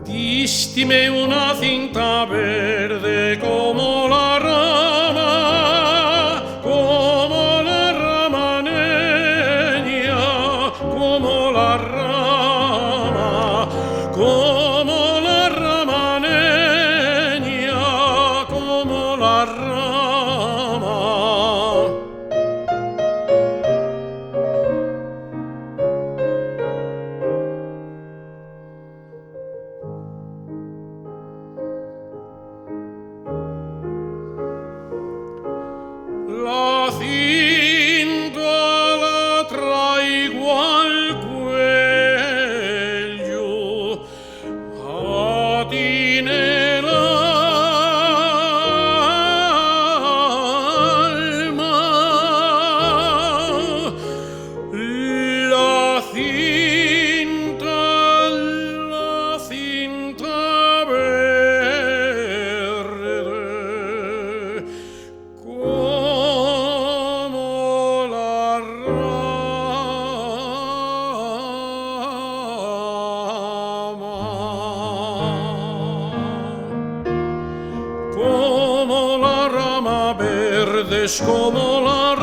Dístime una cinta verde como la rama neña, como la rama, como la rama neña, como la rama. La cinta la traigo al cuello, atine el alma. La cinta verde, como la rama, como la rama verde es como la